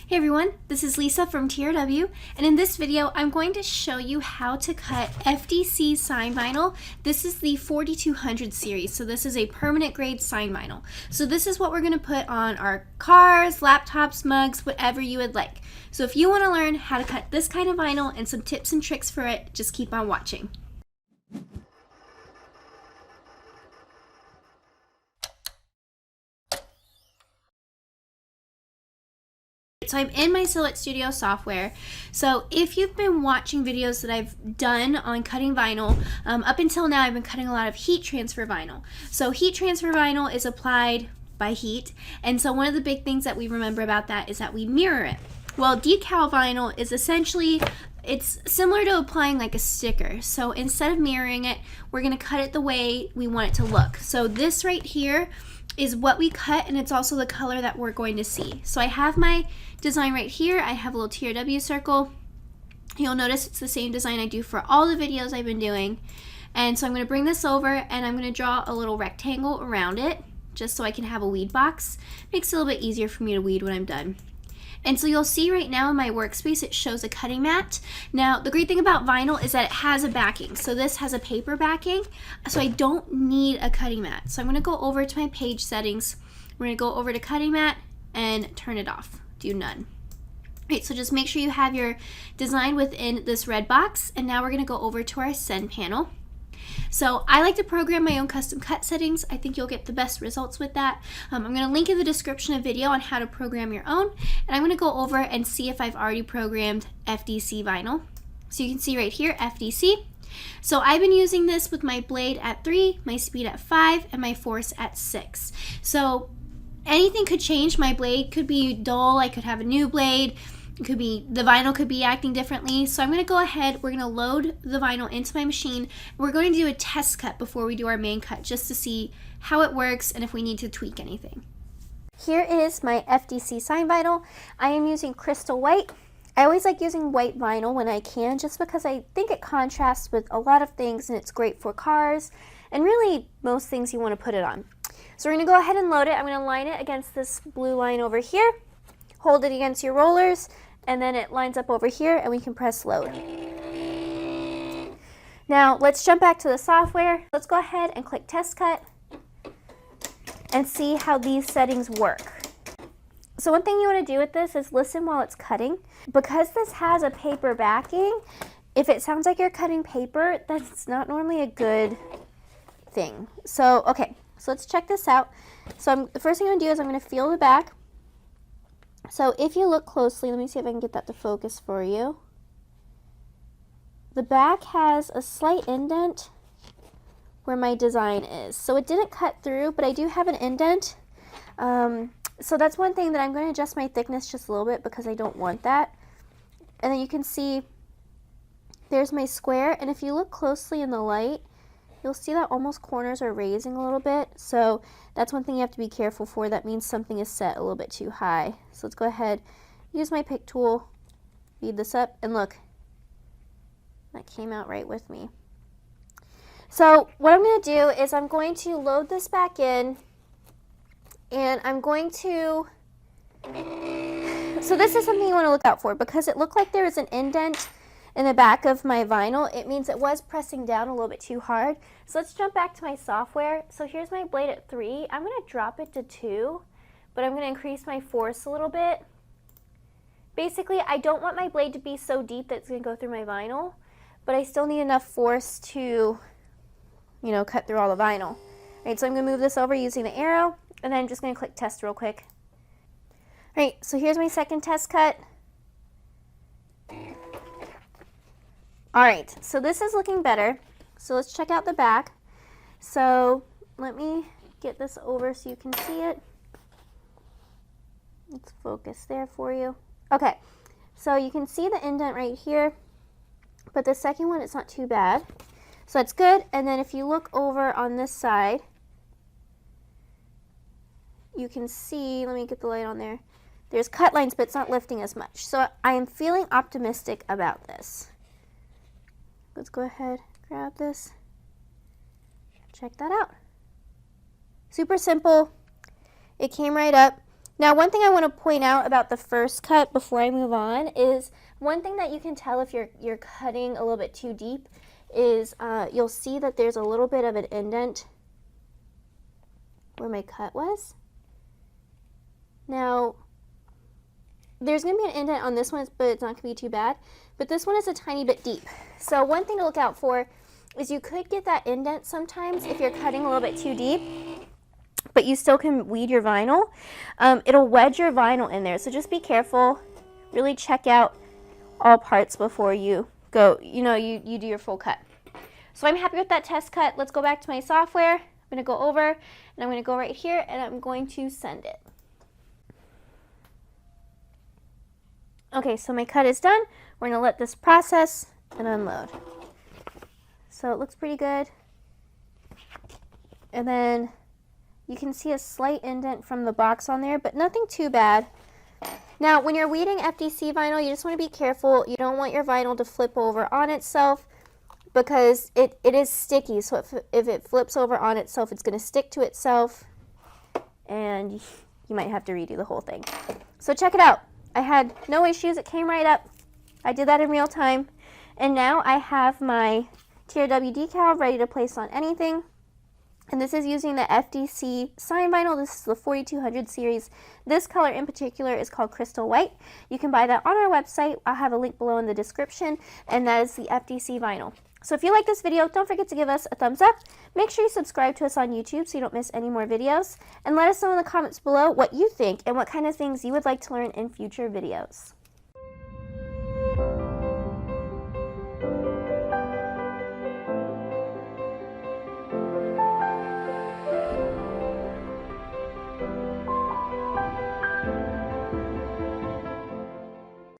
Hey everyone, this is Lisa from TRW, and in this video I'm going to show you how to cut FDC sign vinyl. This is the 4200 series, so this is a permanent grade sign vinyl. So this is what we're going to put on our cars, laptops, mugs, whatever you would like. So if you want to learn how to cut this kind of vinyl and some tips and tricks for it, just keep on watching. So I'm in my Silhouette Studio software. So if you've been watching videos that I've done on cutting vinyl, up until now I've been cutting a lot of heat transfer vinyl. So heat transfer vinyl is applied by heat, and so one of the big things that we remember about that is that we mirror it. Well, decal vinyl is essentially, it's similar to applying like a sticker. So instead of mirroring it, we're going to cut it the way we want it to look. So this right here is what we cut, and it's also the color that we're going to see. So I have my design right here. I have a little TRW circle. You'll notice it's the same design I do for all the videos I've been doing. And so I'm going to bring this over and I'm going to draw a little rectangle around it just so I can have a weed box. Makes it a little bit easier for me to weed when I'm done. And so you'll see right now in my workspace it shows a cutting mat. Now the great thing about vinyl is that it has a backing. So this has a paper backing, so I don't need a cutting mat. So I'm going to go over to my page settings. We're going to go over to cutting mat and turn it off. Do none. Right, so just make sure you have your design within this red box, and now we're going to go over to our send panel. So I like to program my own custom cut settings. I think you'll get the best results with that. I'm going to link in the description a video on how to program your own, and I'm going to go over and see if I've already programmed FDC vinyl. So you can see right here, FDC. So I've been using this with my blade at 3, my speed at 5, and my force at 6. So anything could change. My blade could be dull, I could have a new blade. It could be, the vinyl could be acting differently. So I'm going to go ahead, we're going to load the vinyl into my machine. We're going to do a test cut before we do our main cut just to see how it works and if we need to tweak anything. Here is my FDC sign vinyl. I am using crystal white. I always like using white vinyl when I can, just because I think it contrasts with a lot of things and it's great for cars and really most things you want to put it on. So we're going to go ahead and load it. I'm going to line it against this blue line over here. Hold it against your rollers, and then it lines up over here, and we can press load. Now let's jump back to the software. Let's go ahead and click test cut and see how these settings work. So one thing you want to do with this is listen while it's cutting. Because this has a paper backing, if it sounds like you're cutting paper, that's not normally a good thing. So okay, so let's check this out. So the first thing I'm going to do is I'm going to feel the back. So if you look closely, let me see if I can get that to focus for you. The back has a slight indent where my design is. So it didn't cut through, but I do have an indent. So that's one thing that I'm going to adjust my thickness just a little bit because I don't want that. And then you can see there's my square, and if you look closely in the light, you'll see that almost corners are raising a little bit. So that's one thing you have to be careful for. That means something is set a little bit too high. So let's go ahead, use my pick tool, feed this up, and look, that came out right with me. So what I'm going to do is I'm going to load this back in, and I'm going to, so this is something you want to look out for, because it looked like there was an indent in the back of my vinyl. It means it was pressing down a little bit too hard. So let's jump back to my software. So here's my blade at 3. I'm going to drop it to 2, but I'm going to increase my force a little bit. Basically, I don't want my blade to be so deep that it's going to go through my vinyl, but I still need enough force to, you know, cut through all the vinyl. All right, so I'm going to move this over using the arrow, and then I'm just going to click test real quick. All right, so here's my second test cut. All right, so this is looking better. So let's check out the back. So let me get this over so you can see it. Let's focus there for you. Okay, so you can see the indent right here, but the second one, it's not too bad. So that's good. And then if you look over on this side, you can see, let me get the light on there. There's cut lines, but it's not lifting as much. So I am feeling optimistic about this. Let's go ahead, grab this, check that out. Super simple. It came right up. Now, one thing I want to point out about the first cut before I move on is one thing that you can tell if you're cutting a little bit too deep is you'll see that there's a little bit of an indent where my cut was. Now, there's going to be an indent on this one, but it's not going to be too bad. But this one is a tiny bit deep. So one thing to look out for is you could get that indent sometimes if you're cutting a little bit too deep, but you still can weed your vinyl. It'll wedge your vinyl in there, so just be careful. Really check out all parts before you go, you do your full cut. So I'm happy with that test cut. Let's go back to my software. I'm going to go over, and I'm going to go right here, and I'm going to send it. Okay, so my cut is done. We're going to let this process and unload. So it looks pretty good. And then you can see a slight indent from the box on there, but nothing too bad. Now, when you're weeding FDC vinyl, you just want to be careful. You don't want your vinyl to flip over on itself because it is sticky. So if it flips over on itself, it's going to stick to itself, and you might have to redo the whole thing. So check it out. I had no issues. It came right up. I did that in real time. And now I have my TRW decal ready to place on anything. And this is using the FDC sign vinyl. This is the 4200 series. This color in particular is called Crystal White. You can buy that on our website. I'll have a link below in the description. And that is the FDC vinyl. So if you like this video, don't forget to give us a thumbs up. Make sure you subscribe to us on YouTube so you don't miss any more videos. And let us know in the comments below what you think and what kind of things you would like to learn in future videos.